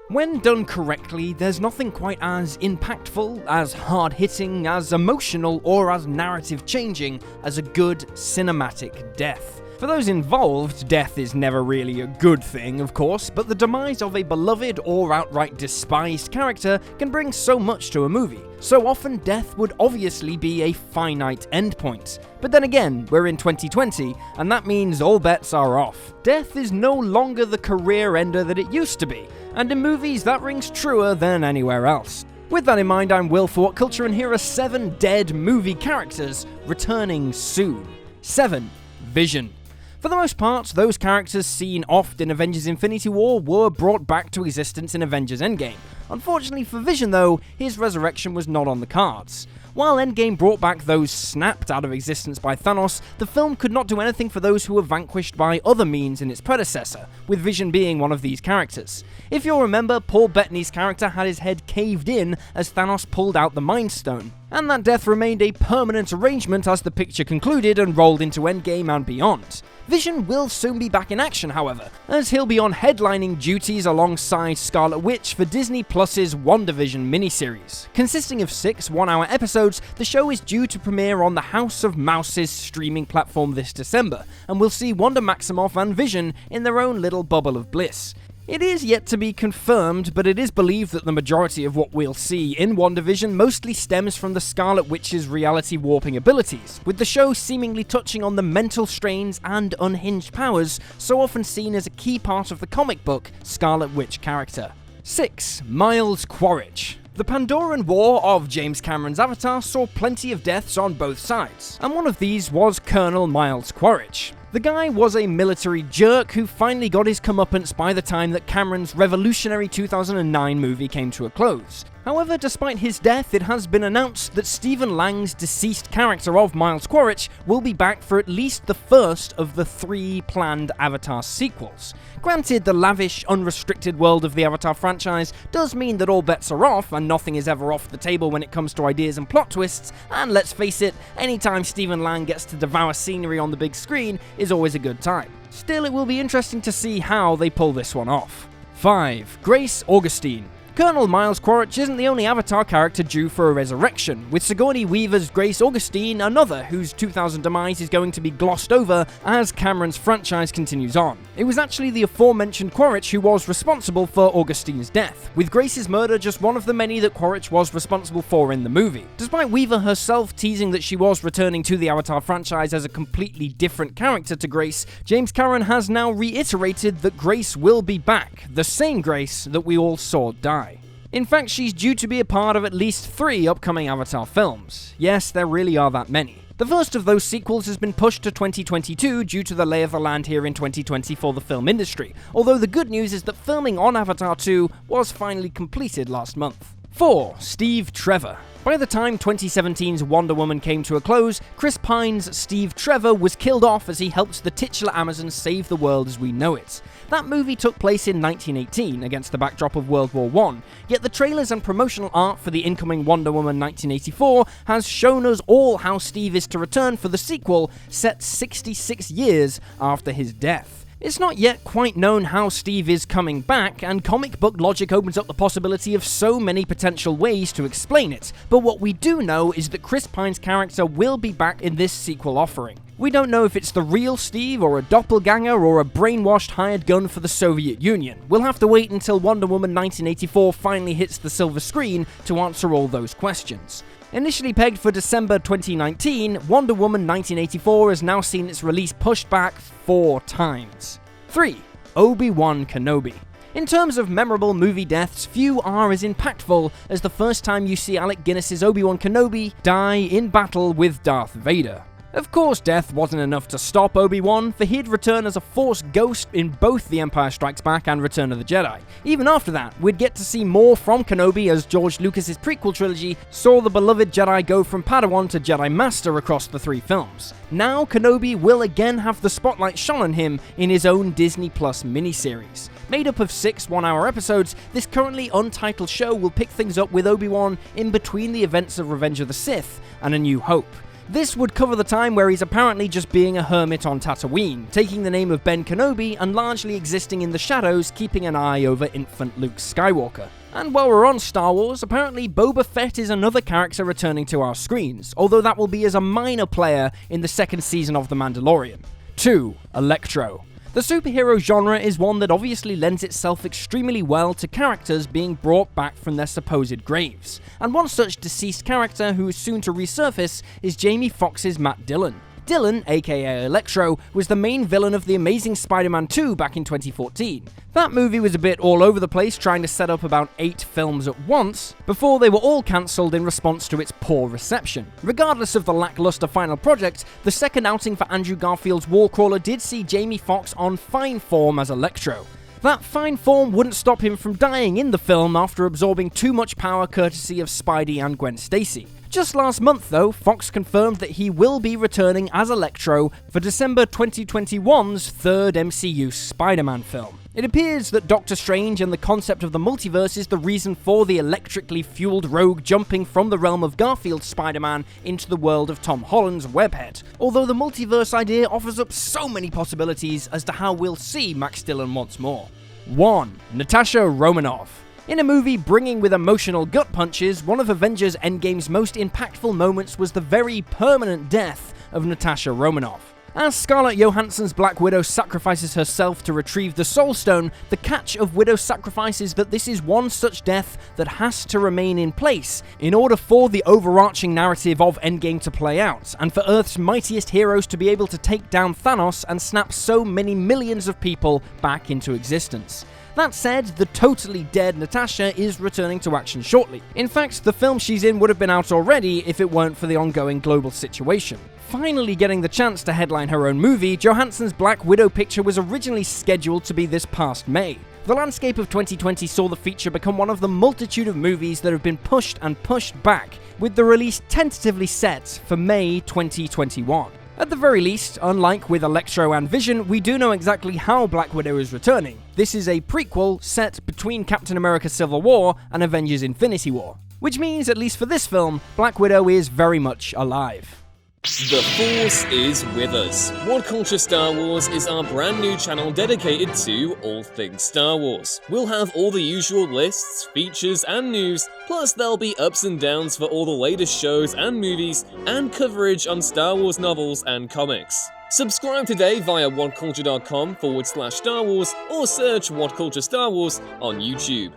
When done correctly, there's nothing quite as impactful, as hard-hitting, as emotional, or as narrative-changing as a good cinematic death. For those involved, death is never really a good thing, of course, but the demise of a beloved or outright despised character can bring so much to a movie. So often, death would obviously be a finite endpoint. But then again, we're in 2020, and that means all bets are off. Death is no longer the career ender that it used to be, and in movies that rings truer than anywhere else. With that in mind, I'm Will for What Culture, and here are 7 dead movie characters returning soon. 7. Vision. For the most part, those characters seen oft in Avengers Infinity War were brought back to existence in Avengers Endgame. Unfortunately for Vision though, his resurrection was not on the cards. While Endgame brought back those snapped out of existence by Thanos, the film could not do anything for those who were vanquished by other means in its predecessor, with Vision being one of these characters. If you'll remember, Paul Bettany's character had his head caved in as Thanos pulled out the Mind Stone, and that death remained a permanent arrangement as the picture concluded and rolled into Endgame and beyond. Vision will soon be back in action, however, as he'll be on headlining duties alongside Scarlet Witch for Disney Plus's WandaVision miniseries. Consisting of 6 one-hour episodes, the show is due to premiere on the House of Mouse's streaming platform this December, and we'll see Wanda Maximoff and Vision in their own little bubble of bliss. It is yet to be confirmed, but it is believed that the majority of what we'll see in WandaVision mostly stems from the Scarlet Witch's reality warping abilities, with the show seemingly touching on the mental strains and unhinged powers so often seen as a key part of the comic book Scarlet Witch character. 6. Miles Quaritch. The Pandoran War of James Cameron's Avatar saw plenty of deaths on both sides, and one of these was Colonel Miles Quaritch. The guy was a military jerk who finally got his comeuppance by the time that Cameron's revolutionary 2009 movie came to a close. However, despite his death, it has been announced that Stephen Lang's deceased character of Miles Quaritch will be back for at least the first of the 3 planned Avatar sequels. Granted, the lavish, unrestricted world of the Avatar franchise does mean that all bets are off, and nothing is ever off the table when it comes to ideas and plot twists, and let's face it, anytime Stephen Lang gets to devour scenery on the big screen is always a good time. Still, it will be interesting to see how they pull this one off. 5. Grace Augustine. Colonel Miles Quaritch isn't the only Avatar character due for a resurrection, with Sigourney Weaver's Grace Augustine another whose 2000 demise is going to be glossed over as Cameron's franchise continues on. It was actually the aforementioned Quaritch who was responsible for Augustine's death, with Grace's murder just one of the many that Quaritch was responsible for in the movie. Despite Weaver herself teasing that she was returning to the Avatar franchise as a completely different character to Grace, James Cameron has now reiterated that Grace will be back, the same Grace that we all saw die. In fact, she's due to be a part of at least 3 upcoming Avatar films. Yes, there really are that many. The first of those sequels has been pushed to 2022 due to the lay of the land here in 2020 for the film industry, although the good news is that filming on Avatar 2 was finally completed last month. 4. Steve Trevor. By the time 2017's Wonder Woman came to a close, Chris Pine's Steve Trevor was killed off as he helped the titular Amazon save the world as we know it. That movie took place in 1918 against the backdrop of World War I, yet the trailers and promotional art for the incoming Wonder Woman 1984 has shown us all how Steve is to return for the sequel set 66 years after his death. It's not yet quite known how Steve is coming back, and comic book logic opens up the possibility of so many potential ways to explain it, but what we do know is that Chris Pine's character will be back in this sequel offering. We don't know if it's the real Steve, or a doppelganger, or a brainwashed hired gun for the Soviet Union. We'll have to wait until Wonder Woman 1984 finally hits the silver screen to answer all those questions. Initially pegged for December 2019, Wonder Woman 1984 has now seen its release pushed back 4 times. 3. Obi-Wan Kenobi. In terms of memorable movie deaths, few are as impactful as the first time you see Alec Guinness's Obi-Wan Kenobi die in battle with Darth Vader. Of course, death wasn't enough to stop Obi-Wan, for he'd return as a Force ghost in both The Empire Strikes Back and Return of the Jedi. Even after that, we'd get to see more from Kenobi as George Lucas's prequel trilogy saw the beloved Jedi go from Padawan to Jedi Master across the 3 films. Now, Kenobi will again have the spotlight shone on him in his own Disney Plus miniseries. Made up of 6 one-hour episodes, this currently untitled show will pick things up with Obi-Wan in between the events of Revenge of the Sith and A New Hope. This would cover the time where he's apparently just being a hermit on Tatooine, taking the name of Ben Kenobi and largely existing in the shadows, keeping an eye over infant Luke Skywalker. And while we're on Star Wars, apparently Boba Fett is another character returning to our screens, although that will be as a minor player in the second season of The Mandalorian. 2. Electro. The superhero genre is one that obviously lends itself extremely well to characters being brought back from their supposed graves, and one such deceased character who is soon to resurface is Jamie Foxx's Matt Dillon. Dillon, aka Electro, was the main villain of The Amazing Spider-Man 2 back in 2014. That movie was a bit all over the place, trying to set up about 8 films at once, before they were all cancelled in response to its poor reception. Regardless of the lackluster final project, the second outing for Andrew Garfield's Warcrawler did see Jamie Foxx on fine form as Electro. That fine form wouldn't stop him from dying in the film after absorbing too much power courtesy of Spidey and Gwen Stacy. Just last month though, Fox confirmed that he will be returning as Electro for December 2021's third MCU Spider-Man film. It appears that Doctor Strange and the concept of the multiverse is the reason for the electrically fueled rogue jumping from the realm of Garfield's Spider-Man into the world of Tom Holland's Webhead, although the multiverse idea offers up so many possibilities as to how we'll see Max Dillon once more. 1. Natasha Romanoff. In a movie bringing with emotional gut punches, one of Avengers Endgame's most impactful moments was the very permanent death of Natasha Romanoff. As Scarlett Johansson's Black Widow sacrifices herself to retrieve the Soul Stone, the catch of Widow's sacrifice is that this is one such death that has to remain in place in order for the overarching narrative of Endgame to play out, and for Earth's mightiest heroes to be able to take down Thanos and snap so many millions of people back into existence. That said, the totally dead Natasha is returning to action shortly. In fact, the film she's in would have been out already if it weren't for the ongoing global situation. Finally getting the chance to headline her own movie, Johansson's Black Widow picture was originally scheduled to be this past May. The landscape of 2020 saw the feature become one of the multitude of movies that have been pushed and pushed back, with the release tentatively set for May 2021. At the very least, unlike with Electro and Vision, we do know exactly how Black Widow is returning. This is a prequel set between Captain America Civil War and Avengers Infinity War. Which means, at least for this film, Black Widow is very much alive. The Force is with us. What Culture Star Wars is our brand new channel dedicated to all things Star Wars. We'll have all the usual lists, features, and news, plus there'll be ups and downs for all the latest shows and movies, and coverage on Star Wars novels and comics. Subscribe today via whatculture.com/Star Wars or search What Culture Star Wars on YouTube.